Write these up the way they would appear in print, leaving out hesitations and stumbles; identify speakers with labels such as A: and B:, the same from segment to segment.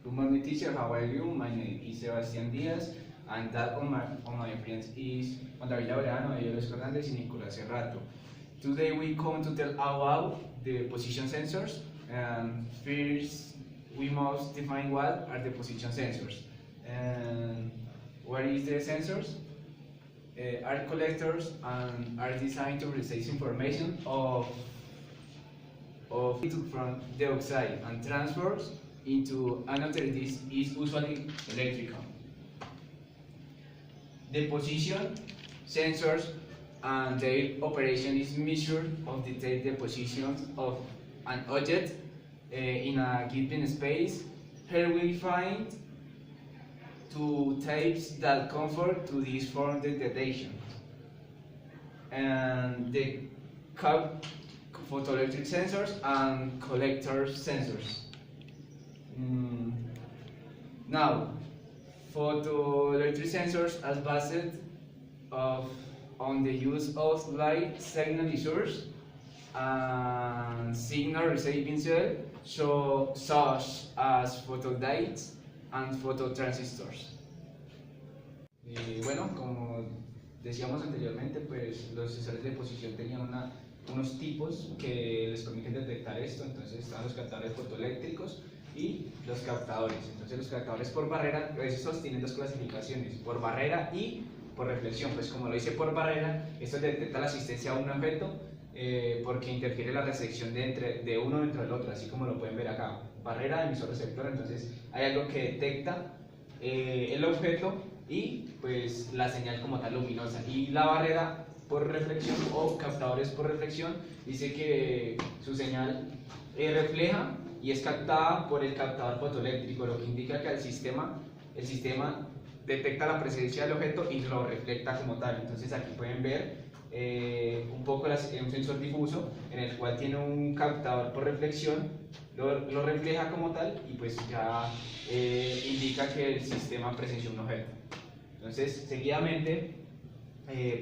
A: Good morning, teacher. How are you? My name is Sebastián Díaz, and that on my friends is Juan David Laureano, Eloy Hernández, and Nicolás Serrato. Today we come to tell about the position sensors. And first, we must define what are the position sensors. And what is the sensors? Are collectors and are designed to receive information of from the oxide and transfers into another. This is usually electrical. The position sensors and their operation is measured of detect the position of an object in a given space. Here we find two types that conform to this form the detection. And the photoelectric sensors and collector sensors. Now, photoelectric sensors are based on the use of light signal source and signal receiving cell, such as photodiodes and phototransistors. Y bueno, como decíamos anteriormente, pues los sensores de posición tenían unos tipos que les permiten detectar esto. Entonces están los captadores fotoeléctricos y los captadores. Entonces los captadores por barrera, esos tienen dos clasificaciones, por barrera y por reflexión. Pues como lo dice por barrera, esto detecta la asistencia a un objeto porque interfiere la recepción de uno dentro del otro, así como lo pueden ver acá. Barrera, emisor, receptor. Entonces hay algo que detecta el objeto y pues la señal como tal luminosa. Y la barrera por reflexión o captadores por reflexión dice que su señal refleja y es captada por el captador fotoeléctrico, lo que indica que el sistema detecta la presencia del objeto y lo refleja como tal. Entonces aquí pueden ver un poco un sensor difuso en el cual tiene un captador por reflexión, lo refleja como tal y pues ya indica que el sistema presenció un objeto. Entonces seguidamente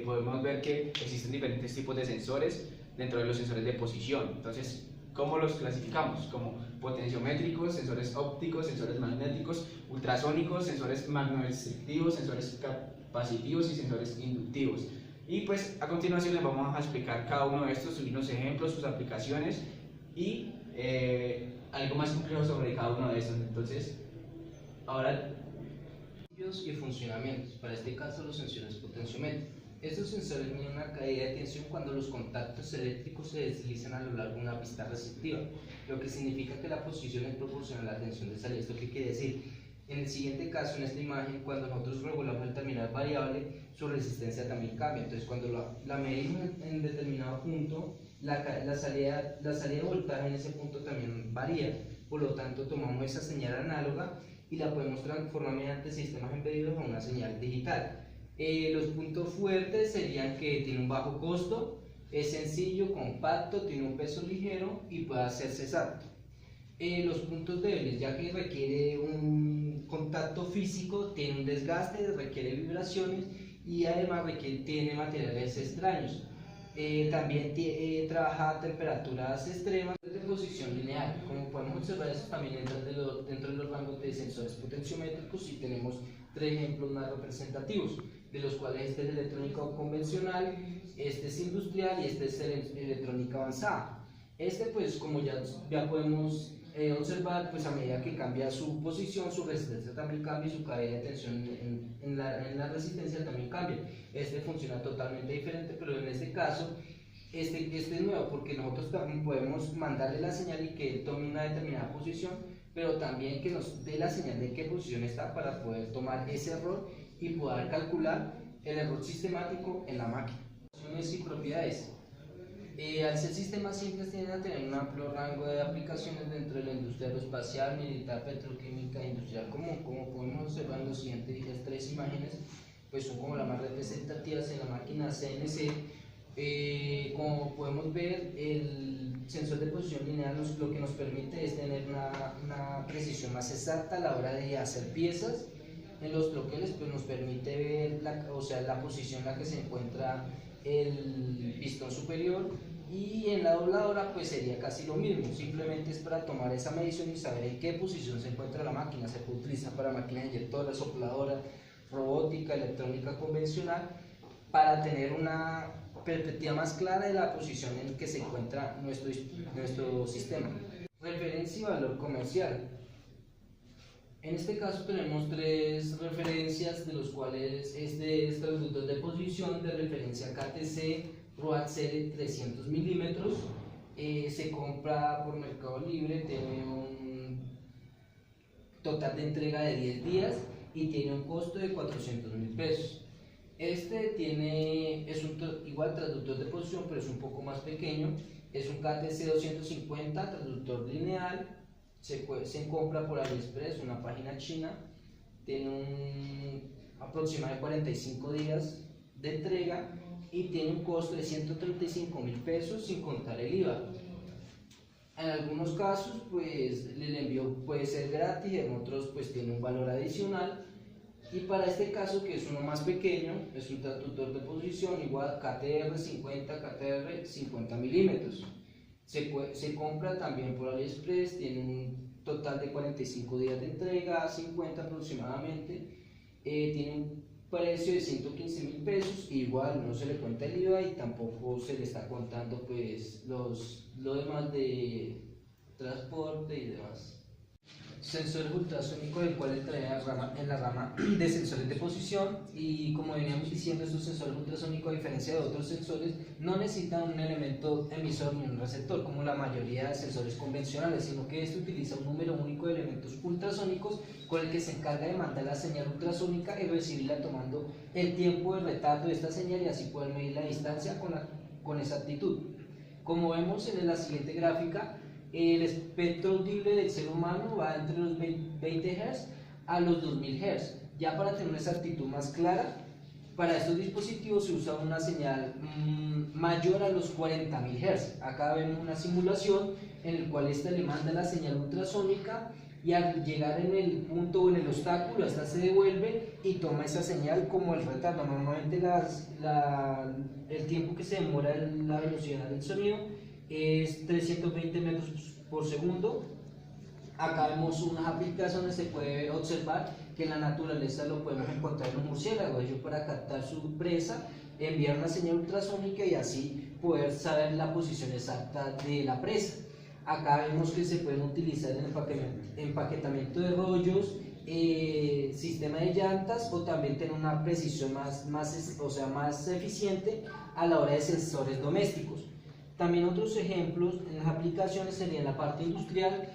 A: podemos ver que existen diferentes tipos de sensores dentro de los sensores de posición. Entonces, ¿cómo los clasificamos? Como potenciométricos, sensores ópticos, sensores magnéticos, ultrasónicos, sensores magnetoestrictivos, sensores capacitivos y sensores inductivos. Y pues a continuación les vamos a explicar cada uno de estos, unos ejemplos, sus aplicaciones y algo más complejo sobre cada uno de estos. Entonces, ahora
B: y funcionamientos, para este caso los sensores potenciométricos. Estos sensores miden una caída de tensión cuando los contactos eléctricos se deslizan a lo largo de una pista receptiva, lo que significa que la posición es proporcional a la tensión de salida. ¿Esto qué quiere decir? En el siguiente caso, en esta imagen, cuando nosotros regulamos el terminal variable, su resistencia también cambia. Entonces, cuando la medimos en determinado punto, la salida de voltaje en ese punto también varía. Por lo tanto, tomamos esa señal análoga y la podemos transformar mediante sistemas embedidos a una señal digital. Los puntos fuertes serían que tiene un bajo costo, es sencillo, compacto, tiene un peso ligero y puede hacerse exacto. Los puntos débiles, ya que requiere un contacto físico, tiene un desgaste, requiere vibraciones y además tiene materiales extraños. También trabaja a temperaturas extremas de posición lineal. Como podemos observar, eso también entra dentro de los rangos de sensores potenciométricos y tenemos tres ejemplos más representativos, de los cuales este es electrónica convencional, este es industrial y este es electrónica avanzada. Este, pues como ya podemos observar, pues a medida que cambia su posición, su resistencia también cambia y su caída de tensión en la resistencia también cambia. Este funciona totalmente diferente, pero en este caso este es nuevo porque nosotros también podemos mandarle la señal y que él tome una determinada posición, pero también que nos dé la señal de qué posición está para poder tomar ese error y poder calcular el error sistemático en la máquina. Funciones y propiedades. Al ser sistemas simples, tienden a tener un amplio rango de aplicaciones dentro de la industria aeroespacial, militar, petroquímica e industrial común. Como podemos observar en las siguientes tres imágenes, pues son como las más representativas en la máquina CNC. Como podemos ver, el sensor de posición lineal lo que nos permite es tener una precisión más exacta a la hora de hacer piezas. En los troqueles pues nos permite ver la posición en la que se encuentra el pistón superior Y en la dobladora pues sería casi lo mismo, simplemente es para tomar esa medición y saber en qué posición se encuentra la máquina. Se puede utilizar para máquinas inyectoras, sopladoras, robótica, electrónica convencional, para tener una perspectiva más clara de la posición en que se encuentra nuestro sistema. Referencia y valor comercial. En este caso tenemos tres referencias, de los cuales este es traductor de posición de referencia KTC Road Series 300 milímetros. Se compra por Mercado Libre, tiene un total de entrega de 10 días y tiene un costo de 400.000 pesos. Este es igual traductor de posición, pero es un poco más pequeño. Es un KTC 250, traductor lineal. Se compra por AliExpress, una página china. Tiene un aproximado de 45 días de entrega y tiene un costo de 135.000 pesos sin contar el IVA. En algunos casos pues el envío puede ser gratis, en otros pues tiene un valor adicional. Y para este caso, que es uno más pequeño, es un traductor de posición igual KTR 50, KTR 50 milímetros. Se compra también por AliExpress, tiene un total de 45 días de entrega, 50 aproximadamente. Tiene un precio de 115.000 pesos, igual no se le cuenta el IVA y tampoco se le está contando pues lo demás de transporte y demás. Sensores ultrasónicos, el cual entraría en la rama de sensores de posición, y como veníamos diciendo, estos sensores ultrasónicos, a diferencia de otros sensores, no necesitan un elemento emisor ni un receptor como la mayoría de sensores convencionales, sino que este utiliza un número único de elementos ultrasónicos con el que se encarga de mandar la señal ultrasónica y recibirla, tomando el tiempo de retardo de esta señal y así poder medir la distancia con exactitud. Como vemos en la siguiente gráfica, el espectro audible del ser humano va entre los 20 Hz a los 2000 Hz. Ya para tener una exactitud más clara, para estos dispositivos se usa una señal mayor a los 40.000 Hz. Acá vemos una simulación en la cual esta le manda la señal ultrasónica y al llegar en el punto o en el obstáculo, esta se devuelve y toma esa señal como el retardo. Normalmente el tiempo que se demora en la velocidad del sonido es 320 metros por segundo. Acá vemos unas aplicaciones, se puede observar que en la naturaleza lo podemos encontrar en un murciélago. Ellos, para captar su presa, envían una señal ultrasónica y así poder saber la posición exacta de la presa. Acá vemos que se pueden utilizar en empaquetamiento de rollos, sistema de llantas, o también tener una precisión más eficiente a la hora de sensores domésticos. También otros ejemplos en las aplicaciones serían la parte industrial,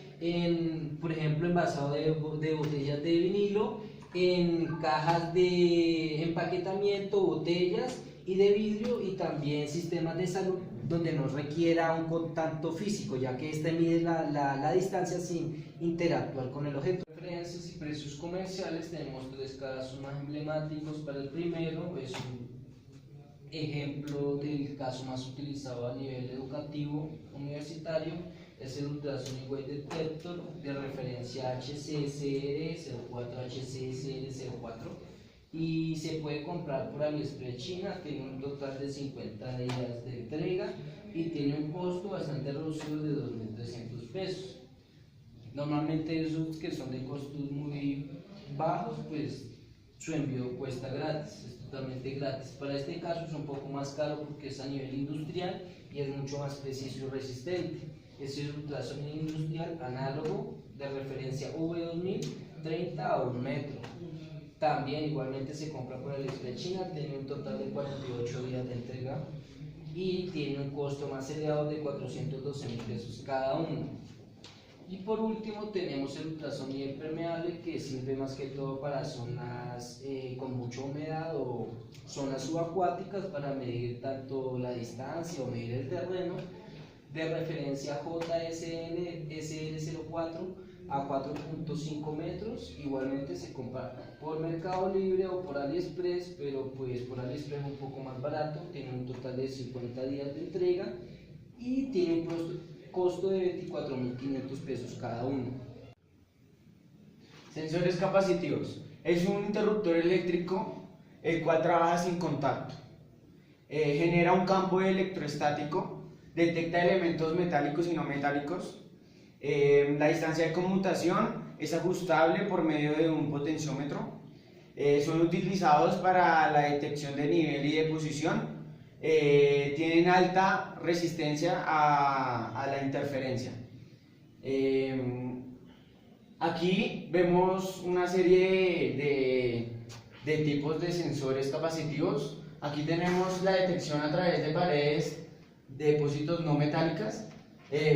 B: por ejemplo, envasado de botellas de vinilo, en cajas de empaquetamiento, botellas y de vidrio, y también sistemas de salud donde no requiera un contacto físico, ya que este mide la distancia sin interactuar con el objeto. Referencias y precios comerciales, tenemos tres casos más emblemáticos. Para el primero, es un ejemplo del caso más utilizado a nivel educativo universitario, es el Ultrasonic Wave Detector de referencia HCSR04, y se puede comprar por AliExpress China. Tiene un total de 50 días de entrega y tiene un costo bastante reducido de 2.300 pesos. Normalmente esos que son de costos muy bajos, pues su envío cuesta gratis, es totalmente gratis. Para este caso es un poco más caro porque es a nivel industrial y es mucho más preciso y resistente. Es el ultrasonido industrial análogo de referencia V2030 a 1 metro. También igualmente se compra por AliExpress China, tiene un total de 48 días de entrega y tiene un costo más elevado de 412.000 pesos cada uno. Y por último tenemos el ultrasonido impermeable, que sirve más que todo para zonas con mucha humedad o zonas subacuáticas, para medir tanto la distancia o medir el terreno, de referencia JSN SL04 a 4.5 metros. Igualmente se compra por Mercado Libre o por AliExpress, pero pues por AliExpress es un poco más barato, tiene un total de 50 días de entrega y tiene un costo de 24.500 pesos cada uno.
C: Sensores capacitivos. Es un interruptor eléctrico el cual trabaja sin contacto. Genera un campo electrostático detecta elementos metálicos y no metálicos. La distancia de conmutación es ajustable por medio de un potenciómetro. Son utilizados para la detección de nivel y de posición. Tienen alta resistencia a la interferencia. Aquí vemos una serie de tipos de sensores capacitivos. Aquí tenemos la detección a través de paredes de depósitos no metálicas,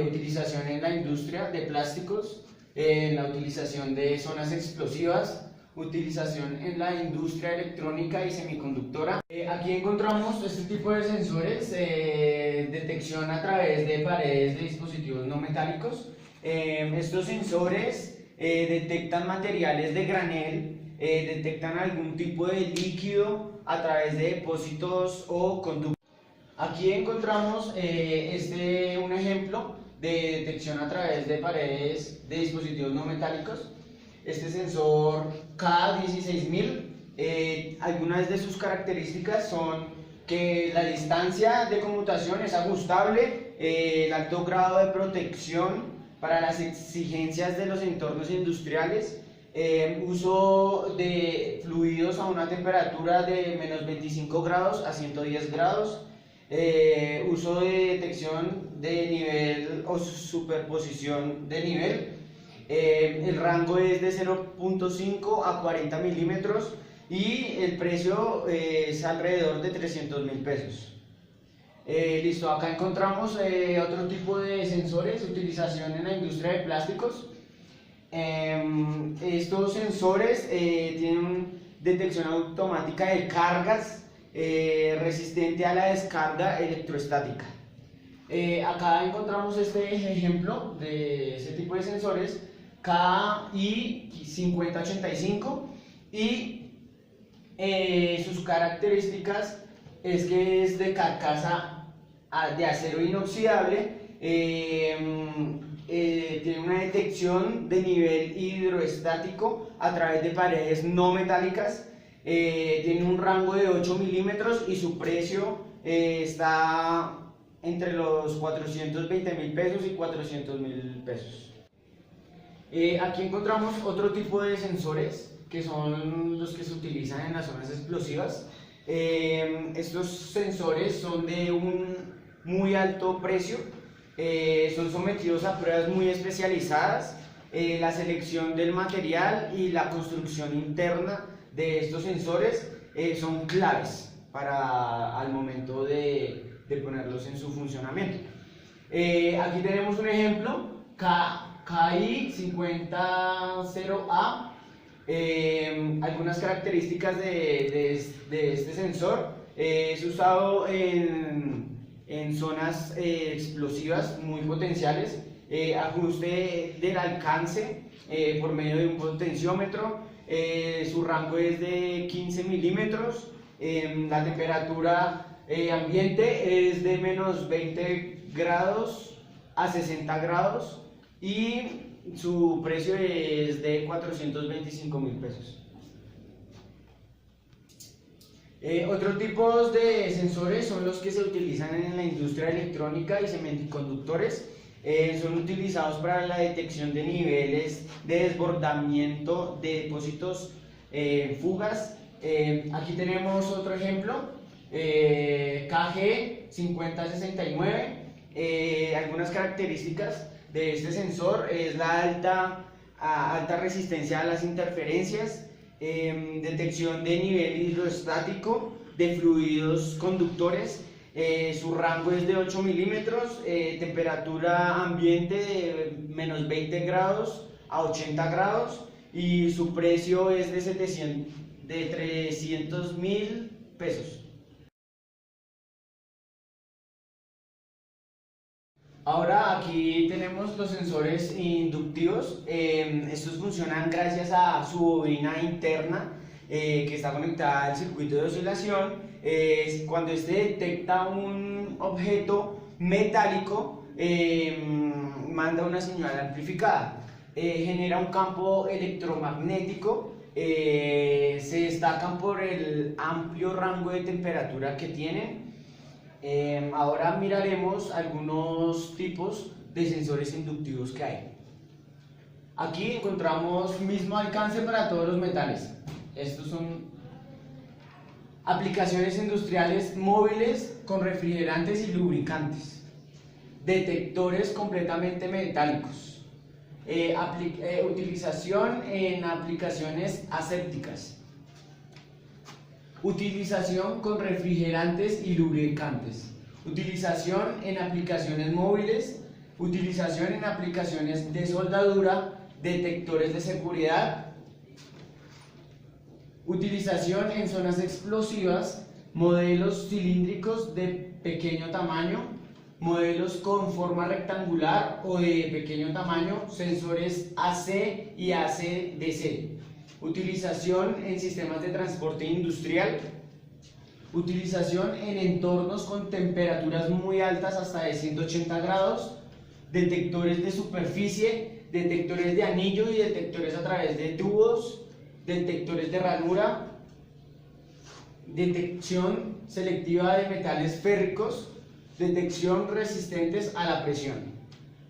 C: utilización en la industria de plásticos, la utilización de zonas explosivas, utilización en la industria electrónica y semiconductora. Aquí encontramos este tipo de sensores, detección a través de paredes de dispositivos no metálicos. Estos sensores detectan materiales de granel, detectan algún tipo de líquido a través de depósitos o conductos. Aquí encontramos un ejemplo de detección a través de paredes de dispositivos no metálicos. Este sensor K16000, algunas de sus características son que la distancia de conmutación es ajustable, el alto grado de protección para las exigencias de los entornos industriales, uso de fluidos a una temperatura de menos 25 grados a 110 grados, uso de detección de nivel o superposición de nivel. El rango es de 0.5 a 40 milímetros y el precio es alrededor de 300.000 pesos. Listo, acá encontramos otro tipo de sensores, utilización en la industria de plásticos. Estos sensores tienen detección automática de cargas, resistente a la descarga electroestática. Acá encontramos este ejemplo de ese tipo de sensores KI5085 y sus características es que es de carcasa de acero inoxidable, tiene una detección de nivel hidroestático a través de paredes no metálicas, tiene un rango de 8 milímetros y su precio está entre los 420.000 pesos y 400.000 pesos. Aquí encontramos otro tipo de sensores que son los que se utilizan en las zonas explosivas. Estos sensores son de un muy alto precio, son sometidos a pruebas muy especializadas. La selección del material y la construcción interna de estos sensores son claves para al momento de ponerlos en su funcionamiento. Aquí tenemos un ejemplo, KI50A. Algunas características de este sensor: es usado en zonas explosivas muy potenciales, ajuste del alcance por medio de un potenciómetro, su rango es de 15 milímetros, la temperatura ambiente es de menos 20 grados a 60 grados y su precio es de 425.000 pesos. Otros tipos de sensores son los que se utilizan en la industria electrónica y semiconductores. Son utilizados para la detección de niveles de desbordamiento de depósitos, fugas. Aquí tenemos otro ejemplo, KG5069. Algunas características de este sensor es la alta resistencia a las interferencias, detección de nivel hidrostático de fluidos conductores, su rango es de 8 milímetros, temperatura ambiente de menos 20 grados a 80 grados y su precio es de 300.000 pesos. Ahora aquí tenemos los sensores inductivos. Estos funcionan gracias a su bobina interna que está conectada al circuito de oscilación. Cuando este detecta un objeto metálico, manda una señal amplificada, genera un campo electromagnético, se destacan por el amplio rango de temperatura que tienen. Ahora miraremos algunos tipos de sensores inductivos que hay. Aquí encontramos mismo alcance para todos los metales. Estos son aplicaciones industriales móviles con refrigerantes y lubricantes. Detectores completamente metálicos. Utilización en aplicaciones asépticas. Utilización con refrigerantes y lubricantes. Utilización en aplicaciones móviles. Utilización en aplicaciones de soldadura, detectores de seguridad. Utilización en zonas explosivas, modelos cilíndricos de pequeño tamaño, modelos con forma rectangular o de pequeño tamaño, sensores AC y AC/DC. Utilización en sistemas de transporte industrial. Utilización en entornos con temperaturas muy altas hasta de 180 grados. Detectores de superficie, detectores de anillo y detectores a través de tubos. Detectores de ranura. Detección selectiva de metales férricos. Detección resistentes a la presión.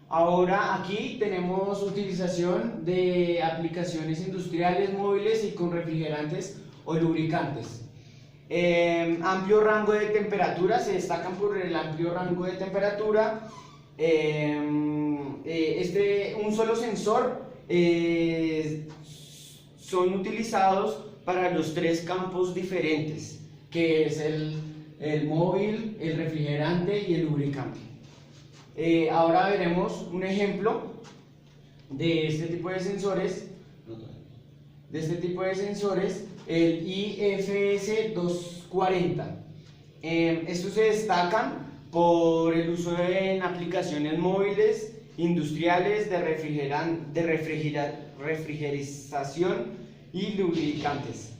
C: Ahora aquí tenemos utilización de aplicaciones industriales, móviles y con refrigerantes o lubricantes. Amplio rango de temperatura, se destacan por el amplio rango de temperatura. Un solo sensor son utilizados para los tres campos diferentes, que es el móvil, el refrigerante y el lubricante. Ahora veremos un ejemplo de este tipo de sensores, el IFS 240. Estos se destacan por el uso en aplicaciones móviles, industriales, de refrigeración y lubricantes.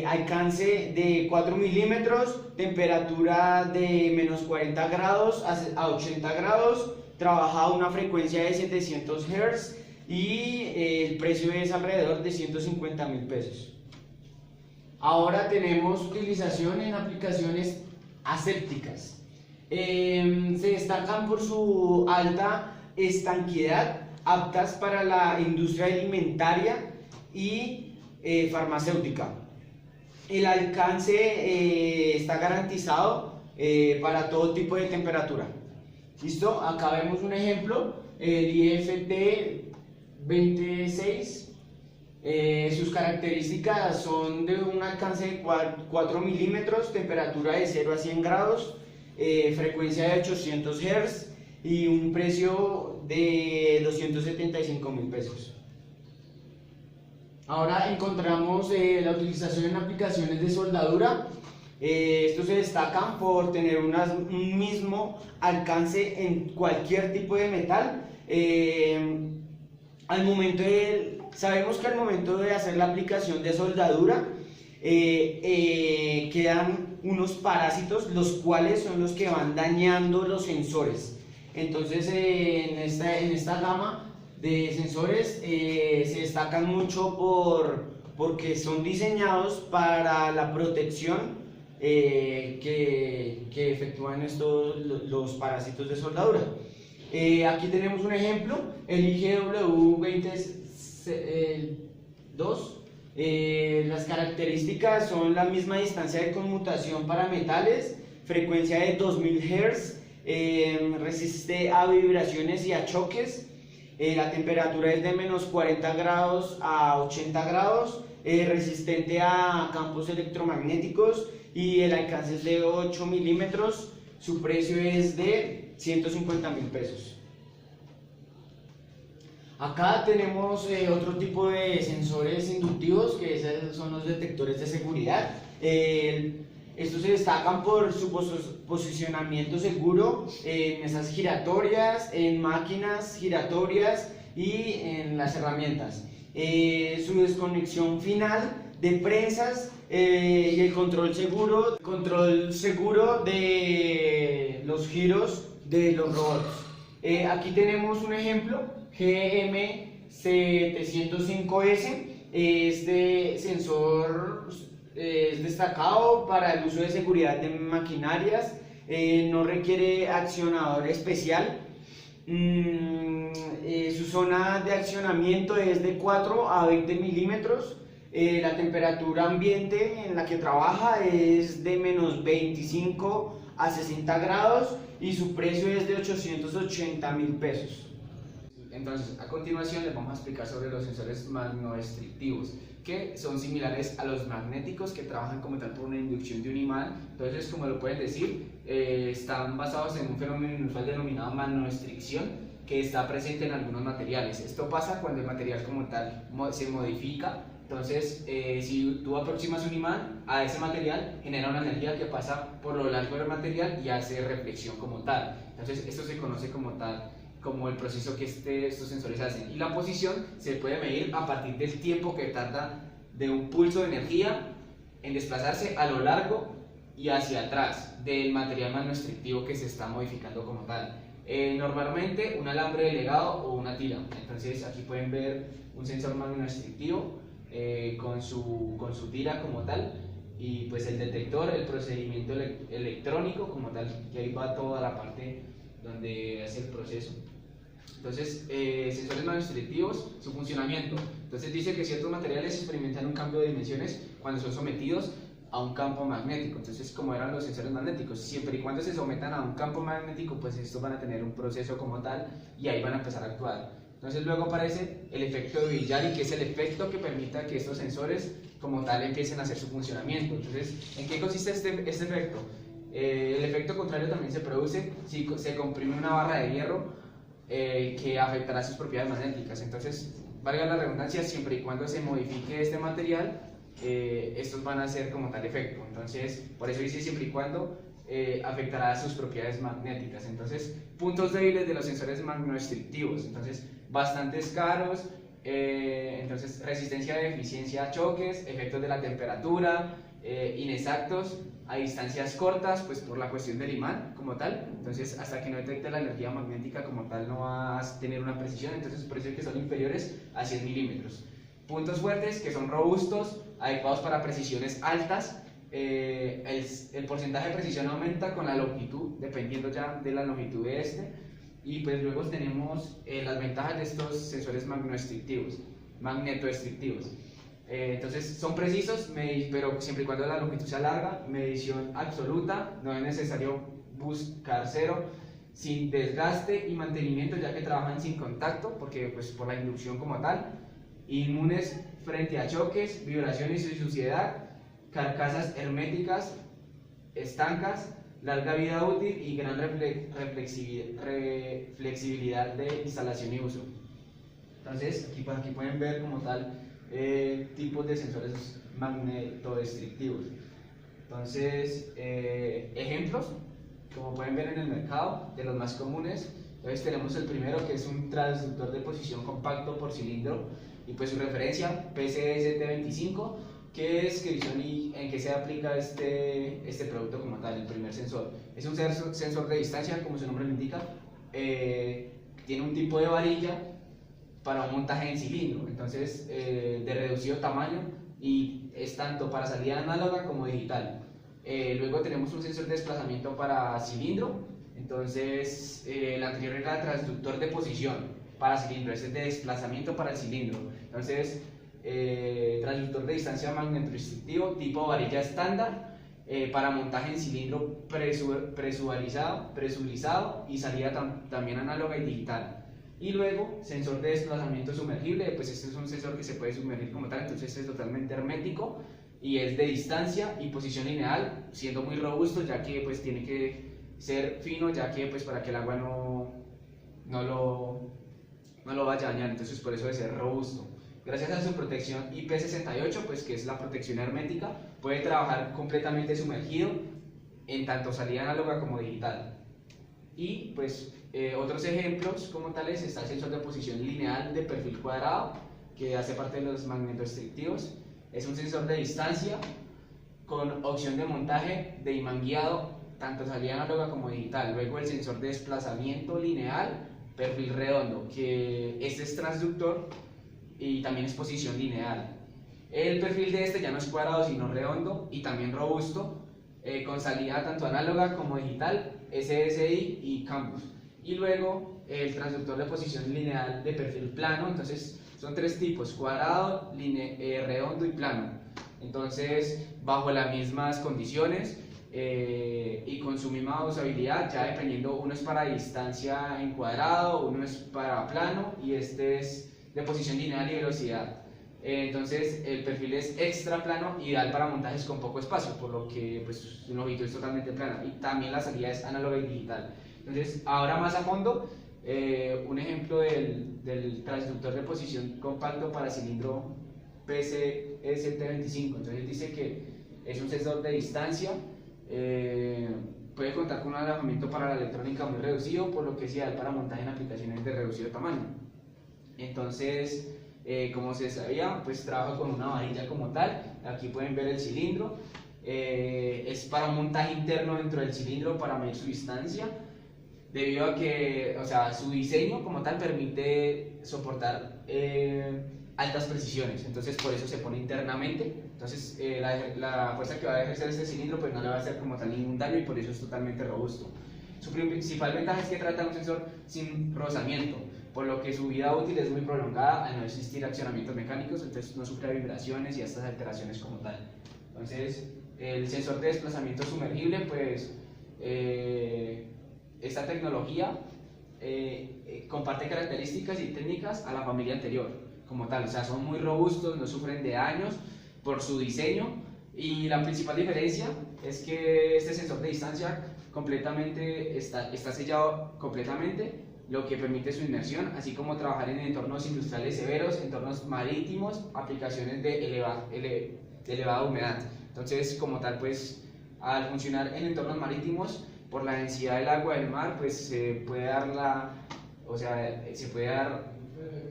C: Alcance de 4 milímetros, temperatura de menos 40 grados a 80 grados, trabaja a una frecuencia de 700 Hz y el precio es alrededor de 150.000 pesos. Ahora tenemos utilización en aplicaciones asépticas. Se destacan por su alta estanquidad, aptas para la industria alimentaria y farmacéutica. El alcance está garantizado para todo tipo de temperatura. ¿Listo? Acá vemos un ejemplo, el IFT 26. Sus características son de un alcance de 4 milímetros, temperatura de 0 a 100 grados, frecuencia de 800 Hz y un precio de 275.000 pesos. Ahora encontramos la utilización en aplicaciones de soldadura. Estos se destacan por tener un mismo alcance en cualquier tipo de metal. Sabemos que al momento de hacer la aplicación de soldadura quedan unos parásitos, los cuales son los que van dañando los sensores. Entonces en esta gama de sensores se destacan mucho porque son diseñados para la protección que efectúan los parásitos de soldadura. Aquí tenemos un ejemplo, el IGW22. Las características son la misma distancia de conmutación para metales, frecuencia de 2000 Hz, resiste a vibraciones y a choques. La temperatura es de menos 40 grados a 80 grados, resistente a campos electromagnéticos y el alcance es de 8 milímetros. Su precio es de 150.000 pesos. Acá tenemos otro tipo de sensores inductivos, que son los detectores de seguridad. Estos se destacan por su posicionamiento seguro en mesas giratorias, en máquinas giratorias y en las herramientas. Su desconexión final de prensas y el control seguro de los giros de los robots. Aquí tenemos un ejemplo, GM705S. Este sensor es destacado para el uso de seguridad de maquinarias, no requiere accionador especial. Su zona de accionamiento es de 4 a 20 milímetros. La temperatura ambiente en la que trabaja es de menos 25 a 60 grados y su precio es de 880.000 pesos.
A: Entonces, a continuación les vamos a explicar sobre los sensores magnorestrictivos, que son similares a los magnéticos, que trabajan como tal por una inducción de un imán. Entonces, como lo pueden decir, están basados en un fenómeno inusual denominado magnorestricción, que está presente en algunos materiales. Esto pasa cuando el material como tal se modifica. Entonces, si tú aproximas un imán a ese material, genera una energía que pasa por lo largo del material y hace reflexión como tal. Entonces, esto se conoce como tal, como el proceso que estos sensores hacen. Y la posición se puede medir a partir del tiempo que tarda de un pulso de energía en desplazarse a lo largo y hacia atrás del material magnorestrictivo que se está modificando como tal. Normalmente un alambre de legado o una tira. Entonces aquí pueden ver un sensor magnorestrictivo con su tira como tal, y pues el detector, el procedimiento electrónico como tal, y ahí va toda la parte donde hace el proceso. Entonces, sensores magnorestrictivos, su funcionamiento. Entonces dice que ciertos materiales experimentan un cambio de dimensiones cuando son sometidos a un campo magnético. Entonces, como eran los sensores magnéticos, siempre y cuando se sometan a un campo magnético, pues estos van a tener un proceso como tal y ahí van a empezar a actuar. Entonces luego aparece el efecto de Villari, que es el efecto que permita que estos sensores como tal empiecen a hacer su funcionamiento. Entonces, ¿en qué consiste este efecto? El efecto contrario también se produce si se comprime una barra de hierro que afectará sus propiedades magnéticas. Entonces, valga la redundancia, siempre y cuando se modifique este material, estos van a hacer como tal efecto. Entonces, por eso dice siempre y cuando afectará sus propiedades magnéticas. Entonces, puntos débiles de los sensores magnorestrictivos. Entonces, bastantes caros. Entonces, resistencia de eficiencia a choques, efectos de la temperatura, inexactos a distancias cortas, pues por la cuestión del imán como tal. Entonces, hasta que no detecte la energía magnética como tal, no va a tener una precisión. Entonces, por eso es que son inferiores a 100 milímetros. Puntos fuertes, que son robustos, adecuados para precisiones altas. El porcentaje de precisión aumenta con la longitud, dependiendo ya de la longitud de este. Y pues luego tenemos las ventajas de estos sensores magnetoestrictivos. Entonces son precisos, pero siempre y cuando la longitud sea larga, medición absoluta, no es necesario buscar cero, sin desgaste y mantenimiento, ya que trabajan sin contacto, porque pues por la inducción como tal, inmunes frente a choques, vibraciones y suciedad, carcasas herméticas, estancas, larga vida útil y gran flexibilidad de instalación y uso. Entonces, aquí pueden ver como tal tipos de sensores magnetodestructivos. Entonces, ejemplos, como pueden ver en el mercado, de los más comunes. Entonces tenemos el primero, que es un transductor de posición compacto por cilindro, y pues su referencia, PCST25, ¿qué descripción y en qué se aplica este producto como tal, el primer sensor? Es un sensor de distancia, como su nombre lo indica, tiene un tipo de varilla para un montaje en cilindro, entonces de reducido tamaño, y es tanto para salida análoga como digital. Luego tenemos un sensor de desplazamiento para cilindro, entonces el anterior era transductor de posición para cilindro, este es de desplazamiento para el cilindro. Entonces, transductor de distancia magnetorestrictivo tipo varilla estándar para montaje en cilindro presurizado y salida también análoga y digital. Y luego, sensor de desplazamiento sumergible, pues este es un sensor que se puede sumergir como tal, entonces es totalmente hermético y es de distancia y posición lineal, siendo muy robusto, ya que pues tiene que ser fino, ya que pues para que el agua no lo vaya a dañar, entonces por eso debe ser robusto. Gracias a su protección IP68, pues que es la protección hermética, puede trabajar completamente sumergido en tanto salida análoga como digital. Y pues otros ejemplos como tales está el sensor de posición lineal de perfil cuadrado, que hace parte de los magnetoestrictivos. Es un sensor de distancia con opción de montaje de imán guiado, tanto salida análoga como digital. Luego el sensor de desplazamiento lineal, perfil redondo, que este es transductor y también es posición lineal. El perfil de este ya no es cuadrado sino redondo y también robusto, con salida tanto análoga como digital, SSI y campus. Y luego el transductor de posición lineal de perfil plano, entonces son tres tipos: cuadrado, redondo y plano. Entonces, bajo las mismas condiciones y con su misma usabilidad, ya dependiendo, uno es para distancia en cuadrado, uno es para plano y este es de posición lineal y velocidad. Entonces el perfil es extra plano, ideal para montajes con poco espacio, por lo que pues, su longitud es totalmente plana, y también la salida es análoga y digital. Entonces, ahora más a fondo, un ejemplo del transductor de posición compacto para cilindro PCST25. Entonces dice que es un sensor de distancia, puede contar con un alojamiento para la electrónica muy reducido, por lo que es ideal para montaje en aplicaciones de reducido tamaño. Entonces, como se sabía, pues trabaja con una varilla como tal. Aquí pueden ver el cilindro, es para un montaje interno dentro del cilindro para medir su distancia, debido a que, o sea, su diseño como tal permite soportar altas precisiones, entonces por eso se pone internamente. Entonces la fuerza que va a ejercer este cilindro pues no le va a hacer como tal ningún daño, y por eso es totalmente robusto. Su principal ventaja es que trata de un sensor sin rozamiento, por lo que su vida útil es muy prolongada al no existir accionamientos mecánicos, entonces no sufre vibraciones y estas alteraciones como tal. Entonces, el sensor de desplazamiento sumergible, pues esta tecnología comparte características y técnicas a la familia anterior como tal, o sea, son muy robustos, no sufren de daños por su diseño, y la principal diferencia es que este sensor de distancia completamente está sellado completamente, lo que permite su inmersión, así como trabajar en entornos industriales severos, entornos marítimos, aplicaciones de elevada humedad. Entonces, como tal, pues al funcionar en entornos marítimos, por la densidad del agua del mar, pues se puede dar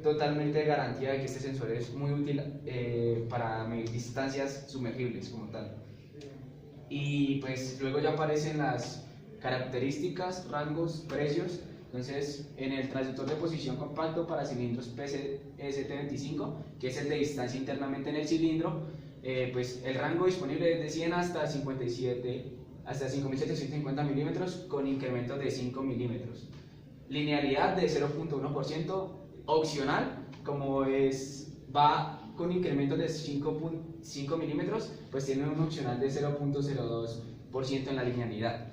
A: totalmente garantía de que este sensor es muy útil para medir distancias sumergibles como tal. Y pues luego ya aparecen las características, rangos, precios. Entonces, en el transductor de posición compacto para cilindros PCST25, que es el de distancia internamente en el cilindro, pues el rango disponible es de 100 hasta 5750 milímetros, con incrementos de 5 milímetros. Linealidad de 0.1%, opcional, como va con incrementos de 5 milímetros, pues tiene un opcional de 0.02% en la linealidad.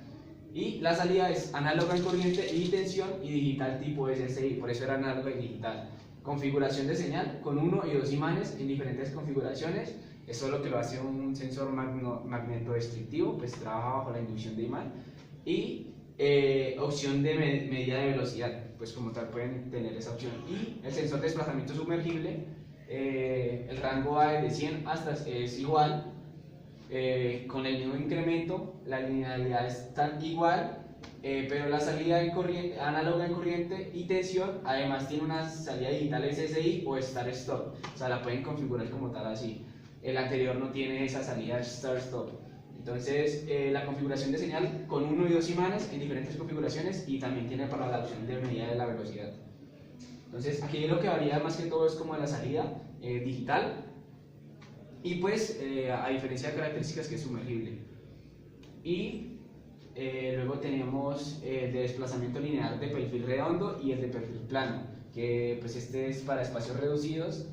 A: Y la salida es análoga en corriente y tensión, y digital tipo SSI, por eso era análoga y digital. Configuración de señal con 1 y 2 imanes en diferentes configuraciones. Eso es lo que lo hace un sensor magnetodestructivo, pues trabaja bajo la inducción de imán. Y opción de medida de velocidad, pues como tal pueden tener esa opción. Y el sensor de desplazamiento sumergible, el rango va desde 100 hasta es igual, con el mismo incremento, la linealidad es tan igual, pero la salida en corriente, análoga en corriente y tensión, además tiene una salida digital SSI o Start Stop, o sea, la pueden configurar como tal así. El anterior no tiene esa salida Start Stop. Entonces, la configuración de señal con 1 y 2 imanes en diferentes configuraciones, y también tiene para la opción de medida de la velocidad. Entonces, aquí lo que varía más que todo es como la salida digital, y pues a diferencia de características, que es sumergible. Y luego tenemos el de desplazamiento lineal de perfil redondo y el de perfil plano, que pues este es para espacios reducidos,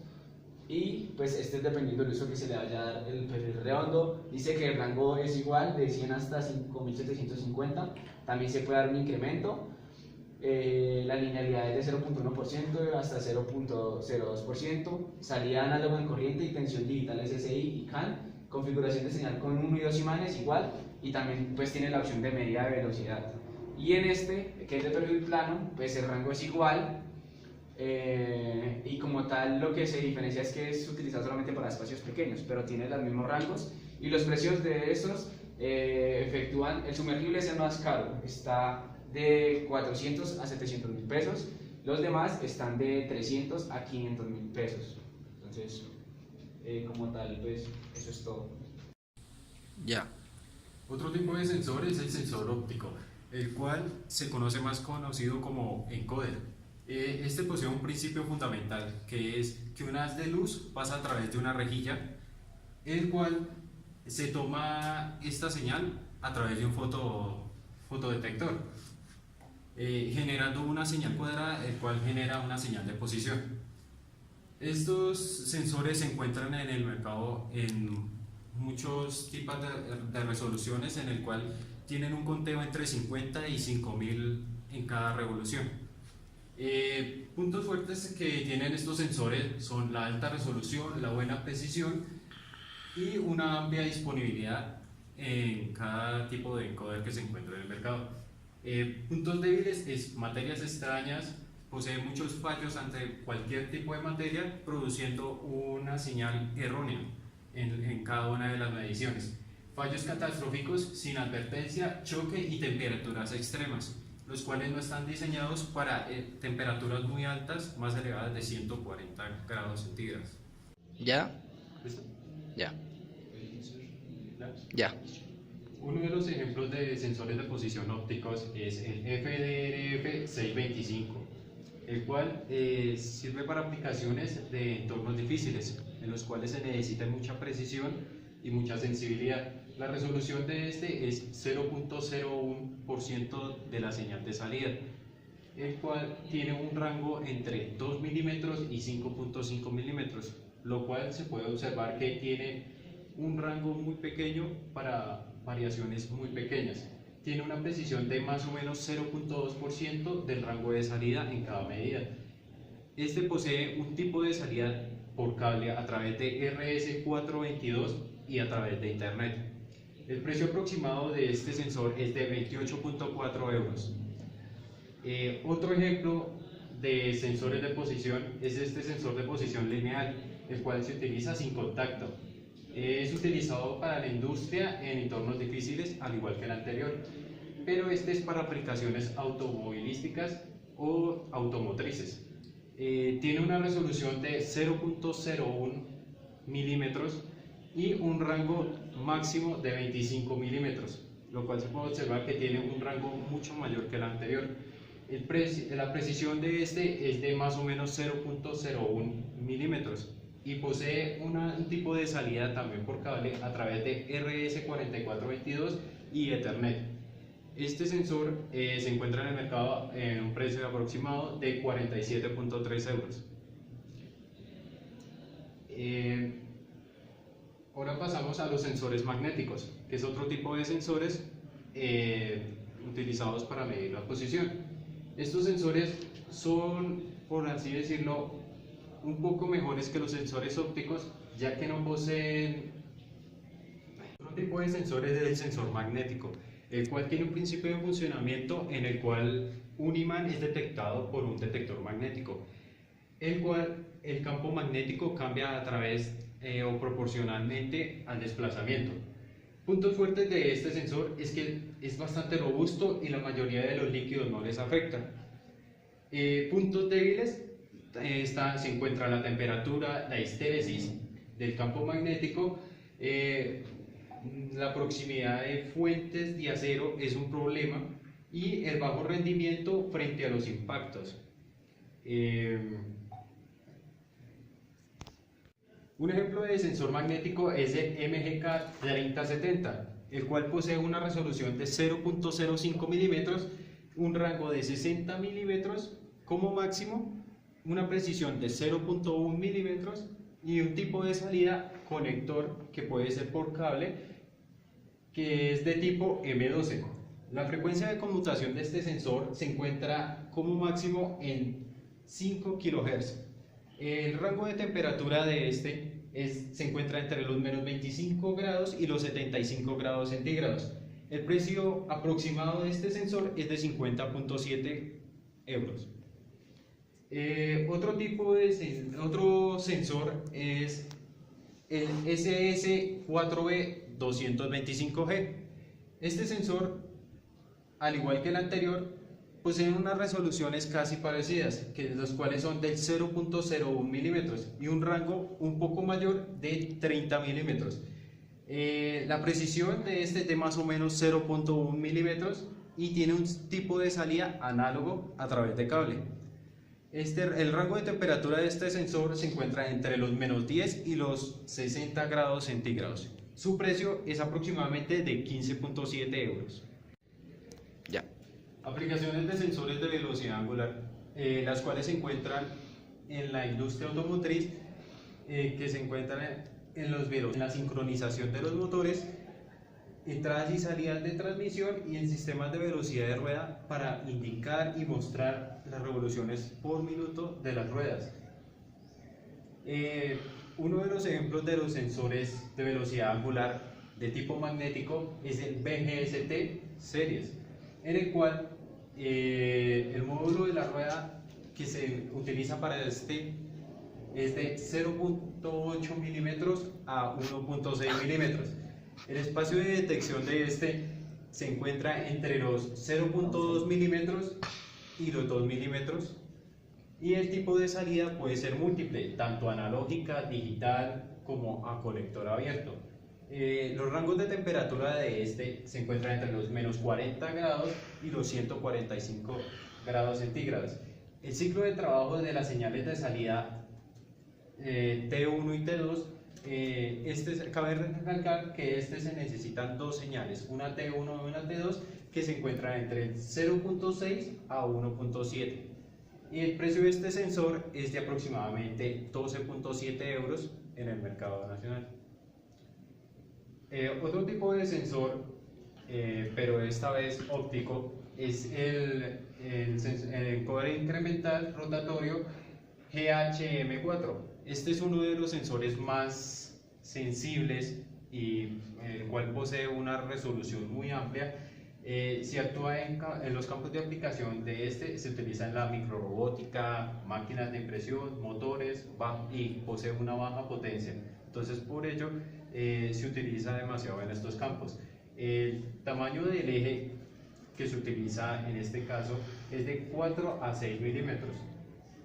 A: y pues este es dependiendo del uso que se le vaya a dar. El perfil redondo dice que el rango es igual de 100 hasta 5750, también se puede dar un incremento. La linealidad es de 0.1% hasta 0.02%, salida análoga en corriente y tensión digital SSI y CAN, configuración de señal con 1 y 2 imanes igual, y también pues tiene la opción de medida de velocidad. Y en este, que es de perfil plano, pues el rango es igual, y como tal lo que se diferencia es que es utilizado solamente para espacios pequeños, pero tiene los mismos rangos, y los precios de estos efectúan, el sumergible es el más caro, está de 400 a 700 mil pesos, los demás están de 300 a 500 mil pesos. Entonces, como tal, pues eso es todo.
D: Ya. Otro tipo de sensor es el sensor óptico, el cual se conoce más conocido como encoder. Este posee un principio fundamental, que es que un haz de luz pasa a través de una rejilla, el cual se toma esta señal a través de un fotodetector, generando una señal cuadrada, el cual genera una señal de posición. Estos sensores se encuentran en el mercado en muchos tipos de resoluciones, en el cual tienen un conteo entre 50 y 5000 en cada revolución. Puntos fuertes que tienen estos sensores son la alta resolución, la buena precisión y una amplia disponibilidad en cada tipo de encoder que se encuentra en el mercado. Puntos débiles es materias extrañas, posee muchos fallos ante cualquier tipo de materia, produciendo una señal errónea en cada una de las mediciones. Fallos catastróficos sin advertencia, choque y temperaturas extremas, los cuales no están diseñados para temperaturas muy altas, más elevadas de 140 grados centígrados.
B: ¿Ya?
D: ¿Listo?
B: Ya. Ya.
D: Uno de los ejemplos de sensores de posición ópticos es el FDRF625, el cual sirve para aplicaciones de entornos difíciles, en los cuales se necesita mucha precisión y mucha sensibilidad. La resolución de este es 0.01% de la señal de salida, el cual tiene un rango entre 2 milímetros y 5.5 milímetros, lo cual se puede observar que tiene un rango muy pequeño para variaciones muy pequeñas. Tiene una precisión de más o menos 0.2% del rango de salida en cada medida. Este posee un tipo de salida por cable a través de RS422 y a través de internet. El precio aproximado de este sensor es de 28.4 euros. Otro ejemplo de sensores de posición es este sensor de posición lineal, el cual se utiliza sin contacto. Es utilizado para la industria en entornos difíciles, al igual que el anterior, pero este es para aplicaciones automovilísticas o automotrices. Tiene una resolución de 0.01 milímetros y un rango máximo de 25 milímetros, lo cual se puede observar que tiene un rango mucho mayor que el anterior. La precisión de este es de más o menos 0.01 milímetros y posee un tipo de salida también por cable a través de RS4422 y Ethernet. Este sensor se encuentra en el mercado en un precio aproximado de 47.3 euros. Ahora pasamos a los sensores magnéticos, que es otro tipo de sensores utilizados para medir la posición. Estos sensores son, por así decirlo, un poco mejores que los sensores ópticos, ya que no poseen. Otro tipo de sensores es el sensor magnético, el cual tiene un principio de funcionamiento en el cual un imán es detectado por un detector magnético, el cual el campo magnético cambia a través o proporcionalmente al desplazamiento. Puntos fuertes de este sensor es que es bastante robusto y la mayoría de los líquidos no les afecta. Puntos débiles se encuentra la temperatura, la histéresis del campo magnético, la proximidad de fuentes de acero es un problema y el bajo rendimiento frente a los impactos. Un ejemplo de sensor magnético es el MGK3070, el cual posee una resolución de 0.05 milímetros, un rango de 60 milímetros como máximo, una precisión de 0.1 milímetros y un tipo de salida conector que puede ser por cable, que es de tipo M12. La frecuencia de conmutación de este sensor se encuentra como máximo en 5 kHz. El rango de temperatura de este se encuentra entre los menos 25 grados y los 75 grados centígrados. El precio aproximado de este sensor es de 50.7 euros. Otro sensor es el SS4B225G. Este sensor, al igual que el anterior, poseen unas resoluciones casi parecidas, los cuales son del 0.01 milímetros y un rango un poco mayor de 30 milímetros. La precisión de este es de más o menos 0.1 milímetros y tiene un tipo de salida análogo a través de cable. El rango de temperatura de este sensor se encuentra entre los menos 10 y los 60 grados centígrados Su precio es aproximadamente de 15.7 euros.
C: Ya.
D: Aplicaciones de sensores de velocidad angular, las cuales se encuentran en la industria automotriz, que se encuentran en la sincronización de los motores, entradas y salidas de transmisión y en sistemas de velocidad de rueda para indicar y mostrar las revoluciones por minuto de las ruedas. Uno de los ejemplos de los sensores de velocidad angular de tipo magnético es el BGST Series, en el cual el módulo de la rueda que se utiliza para este es de 0.8 milímetros a 1.6 milímetros. El espacio de detección de este se encuentra entre los 0.2 milímetros y los 2 milímetros, y el tipo de salida puede ser múltiple, tanto analógica, digital como a colector abierto. Los rangos de temperatura de este se encuentran entre los menos 40 grados y los 145 grados centígrados. El ciclo de trabajo de las señales de salida T1 y T2, cabe recalcar que se necesitan dos señales, una T1 y una T2, que se encuentran entre 0.6 a 1.7. Y el precio de este sensor es de aproximadamente 12.7 euros en el mercado nacional. Otro tipo de sensor, pero esta vez óptico, es el encoder incremental rotatorio GHM4. Este es uno de los sensores más sensibles y el cual posee una resolución muy amplia. Se actúa en los campos de aplicación de este, se utiliza en la microrobótica, máquinas de impresión, motores, y posee una baja potencia. Entonces, por ello, se utiliza demasiado en estos campos. El tamaño del eje que se utiliza en este caso es de 4 a 6 milímetros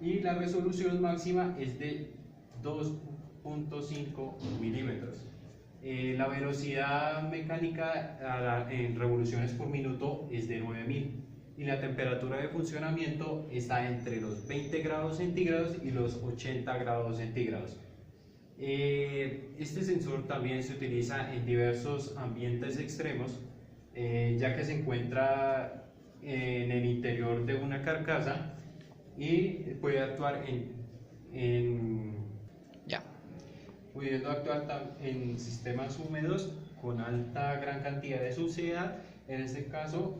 D: y la resolución máxima es de 2.5 milímetros. La velocidad mecánica en revoluciones por minuto es de 9000 y la temperatura de funcionamiento está entre los 20 grados centígrados y los 80 grados centígrados. Este sensor también se utiliza en diversos ambientes extremos, ya que se encuentra en el interior de una carcasa y puede actuar pudiendo actuar en sistemas húmedos con gran cantidad de suciedad, en este caso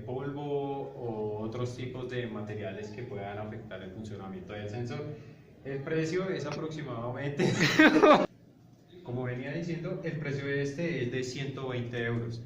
D: polvo o otros tipos de materiales que puedan afectar el funcionamiento del sensor. El precio es aproximadamente, como venía diciendo, el precio de este es de 120 euros.